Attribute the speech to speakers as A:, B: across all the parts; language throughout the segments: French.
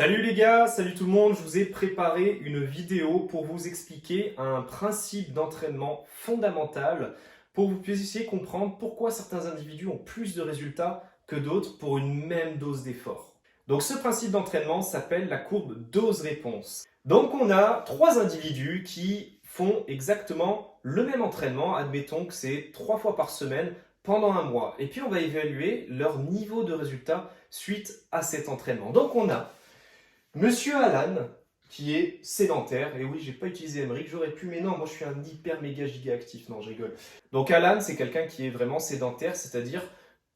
A: Salut les gars, salut tout le monde, je vous ai préparé une vidéo pour vous expliquer un principe d'entraînement fondamental pour que vous puissiez comprendre pourquoi certains individus ont plus de résultats que d'autres pour une même dose d'effort. Donc ce principe d'entraînement s'appelle la courbe dose-réponse. Donc on a trois individus qui font exactement le même entraînement, admettons que c'est 3 fois par semaine pendant un mois. Et puis on va évaluer leur niveau de résultat suite à cet entraînement. Donc on a Monsieur Alan, qui est sédentaire, et oui, j'ai pas utilisé Emmerich, j'aurais pu, mais non, moi je suis un hyper méga giga actif, non, je rigole. Donc Alan, c'est quelqu'un qui est vraiment sédentaire, c'est-à-dire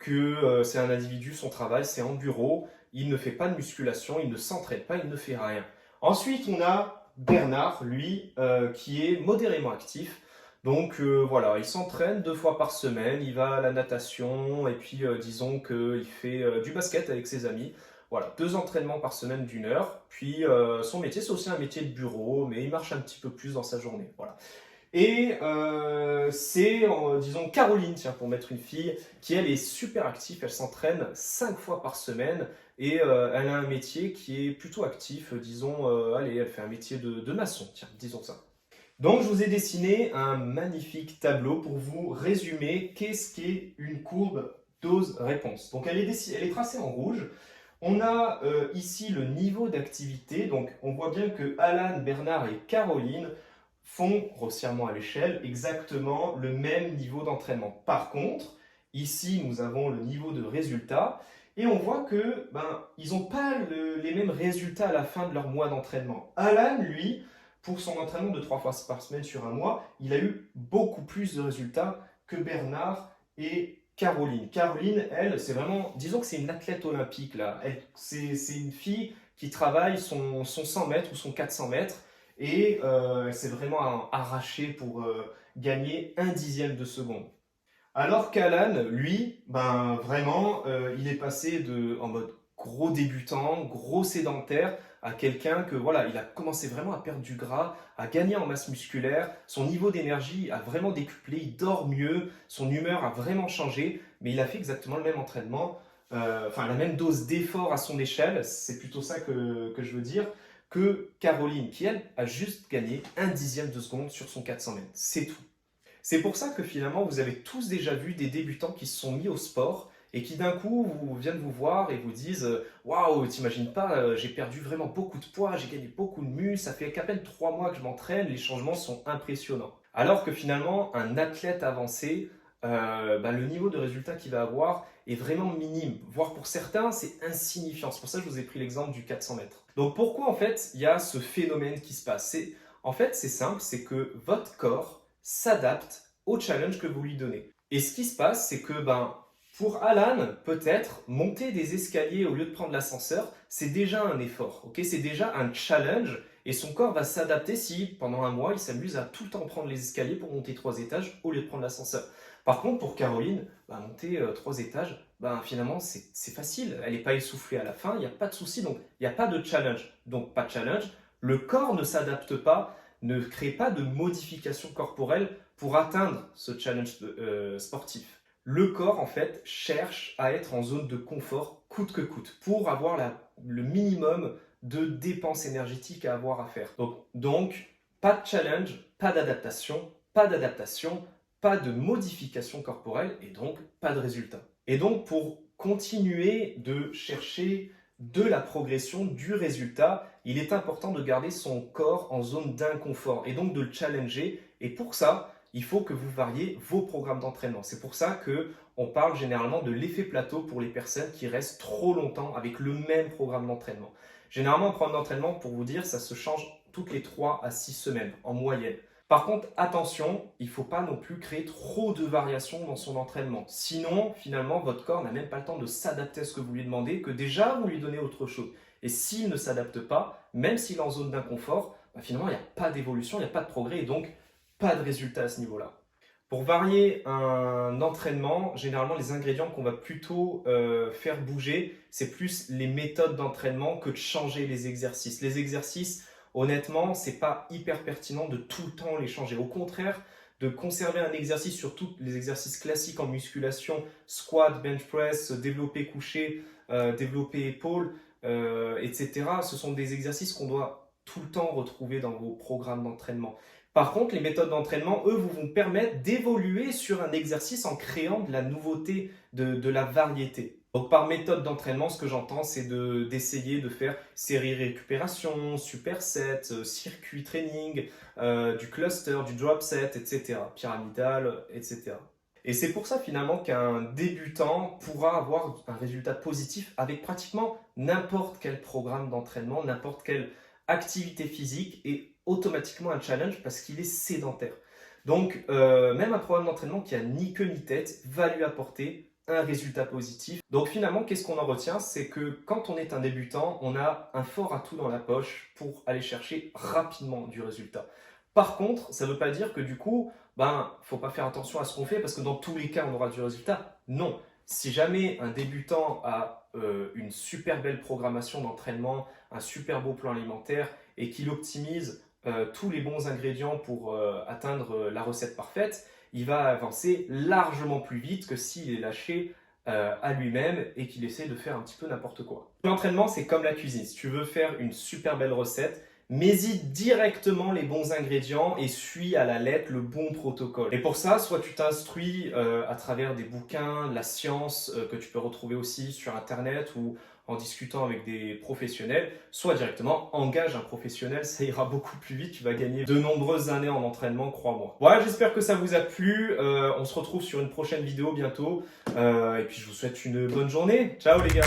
A: que c'est un individu, son travail, c'est en bureau, il ne fait pas de musculation, il ne s'entraîne pas, il ne fait rien. Ensuite, on a Bernard, lui, qui est modérément actif. Donc voilà, il s'entraîne 2 fois par semaine, il va à la natation, et puis disons qu'il fait du basket avec ses amis. Voilà, 2 entraînements par semaine d'1 heure. Puis son métier, c'est aussi un métier de bureau, mais il marche un petit peu plus dans sa journée. Voilà. Et c'est, disons, Caroline, tiens, pour mettre une fille, qui elle est super active, elle s'entraîne 5 fois par semaine et elle a un métier qui est plutôt actif, disons, allez, elle fait un métier de maçon, tiens, disons ça. Donc je vous ai dessiné un magnifique tableau pour vous résumer qu'est-ce qu'est une courbe dose-réponse. Donc elle est tracée en rouge. On a ici le niveau d'activité, donc on voit bien que Alan, Bernard et Caroline font, grossièrement à l'échelle, exactement le même niveau d'entraînement. Par contre, ici nous avons le niveau de résultat, et on voit que ils n'ont pas les mêmes résultats à la fin de leur mois d'entraînement. Alan, lui, pour son entraînement de 3 fois par semaine sur un mois, il a eu beaucoup plus de résultats que Bernard et Caroline. Caroline, elle, c'est vraiment, disons que c'est une athlète olympique là. C'est une fille qui travaille son 100 mètres ou son 400 mètres et elle s'est vraiment arrachée pour gagner un dixième de seconde. Alors qu'Alan, lui, ben vraiment, il est passé en mode gros débutant, gros sédentaire, à quelqu'un que voilà, il a commencé vraiment à perdre du gras, à gagner en masse musculaire, son niveau d'énergie a vraiment décuplé, il dort mieux, son humeur a vraiment changé, mais il a fait exactement le même entraînement, enfin la même dose d'effort à son échelle, c'est plutôt ça que je veux dire, que Caroline, qui elle a juste gagné un dixième de seconde sur son 400 mètres. C'est tout. C'est pour ça que finalement, vous avez tous déjà vu des débutants qui se sont mis au sport et qui d'un coup viennent vous voir et vous disent waouh, t'imagines pas, j'ai perdu vraiment beaucoup de poids, j'ai gagné beaucoup de muscles, ça fait qu'à peine 3 mois que je m'entraîne, les changements sont impressionnants. Alors que finalement, un athlète avancé, le niveau de résultat qu'il va avoir est vraiment minime, voire pour certains, c'est insignifiant. C'est pour ça que je vous ai pris l'exemple du 400 mètres. Donc pourquoi en fait il y a ce phénomène qui se passe? En fait, c'est simple, c'est que votre corps s'adapte au challenge que vous lui donnez. Et ce qui se passe, c'est que pour Alan, peut-être monter des escaliers au lieu de prendre l'ascenseur, c'est déjà un effort, ok? C'est déjà un challenge et son corps va s'adapter si pendant un mois il s'amuse à tout le temps prendre les escaliers pour monter 3 étages au lieu de prendre l'ascenseur. Par contre, pour Caroline, monter 3 étages, finalement c'est facile, elle n'est pas essoufflée à la fin, il n'y a pas de souci, donc il n'y a pas de challenge. Donc pas de challenge, le corps ne s'adapte pas, ne crée pas de modification corporelle pour atteindre ce challenge sportif. Le corps, en fait, cherche à être en zone de confort coûte que coûte pour avoir le minimum de dépenses énergétiques à avoir à faire. Donc pas de challenge, pas d'adaptation, pas de modification corporelle et donc pas de résultat. Et donc pour continuer de chercher de la progression, du résultat, il est important de garder son corps en zone d'inconfort et donc de le challenger. Et pour ça, il faut que vous variez vos programmes d'entraînement. C'est pour ça qu'on parle généralement de l'effet plateau pour les personnes qui restent trop longtemps avec le même programme d'entraînement. Généralement, un programme d'entraînement, pour vous dire, ça se change toutes les 3 à 6 semaines en moyenne. Par contre, attention, il ne faut pas non plus créer trop de variations dans son entraînement. Sinon, finalement, votre corps n'a même pas le temps de s'adapter à ce que vous lui demandez, que déjà, vous lui donnez autre chose. Et s'il ne s'adapte pas, même s'il est en zone d'inconfort, finalement, il n'y a pas d'évolution, il n'y a pas de progrès, et donc pas de résultat à ce niveau-là. Pour varier un entraînement, généralement, les ingrédients qu'on va plutôt faire bouger, c'est plus les méthodes d'entraînement que de changer les exercices. Les exercices, honnêtement, c'est pas hyper pertinent de tout le temps les changer. Au contraire, de conserver un exercice sur tous les exercices classiques en musculation, squat, bench press, développé couché, développé épaule, etc. Ce sont des exercices qu'on doit tout le temps retrouver dans vos programmes d'entraînement. Par contre, les méthodes d'entraînement, eux, vous vont permettre d'évoluer sur un exercice en créant de la nouveauté, de la variété. Donc par méthode d'entraînement, ce que j'entends, c'est d'essayer de faire série récupération, superset, circuit training, du cluster, du drop set, etc. Pyramidal, etc. Et c'est pour ça finalement qu'un débutant pourra avoir un résultat positif avec pratiquement n'importe quel programme d'entraînement, n'importe quelle activité physique et automatiquement un challenge parce qu'il est sédentaire. Donc même un programme d'entraînement qui a ni queue ni tête va lui apporter un résultat positif. Donc finalement, qu'est-ce qu'on en retient? C'est que quand on est un débutant, on a un fort atout dans la poche pour aller chercher rapidement du résultat. Par contre, ça ne veut pas dire que du coup, faut pas faire attention à ce qu'on fait parce que dans tous les cas, on aura du résultat. Non. Si jamais un débutant a une super belle programmation d'entraînement, un super beau plan alimentaire et qu'il optimise tous les bons ingrédients pour atteindre la recette parfaite, il va avancer largement plus vite que s'il est lâché à lui-même et qu'il essaie de faire un petit peu n'importe quoi. L'entraînement, c'est comme la cuisine. Si tu veux faire une super belle recette, mets-y directement les bons ingrédients et suis à la lettre le bon protocole. Et pour ça, soit tu t'instruis à travers des bouquins, de la science que tu peux retrouver aussi sur Internet ou en discutant avec des professionnels, soit directement engage un professionnel, ça ira beaucoup plus vite, tu vas gagner de nombreuses années en entraînement, crois-moi. Voilà, j'espère que ça vous a plu, on se retrouve sur une prochaine vidéo bientôt, et puis je vous souhaite une bonne journée. Ciao les gars!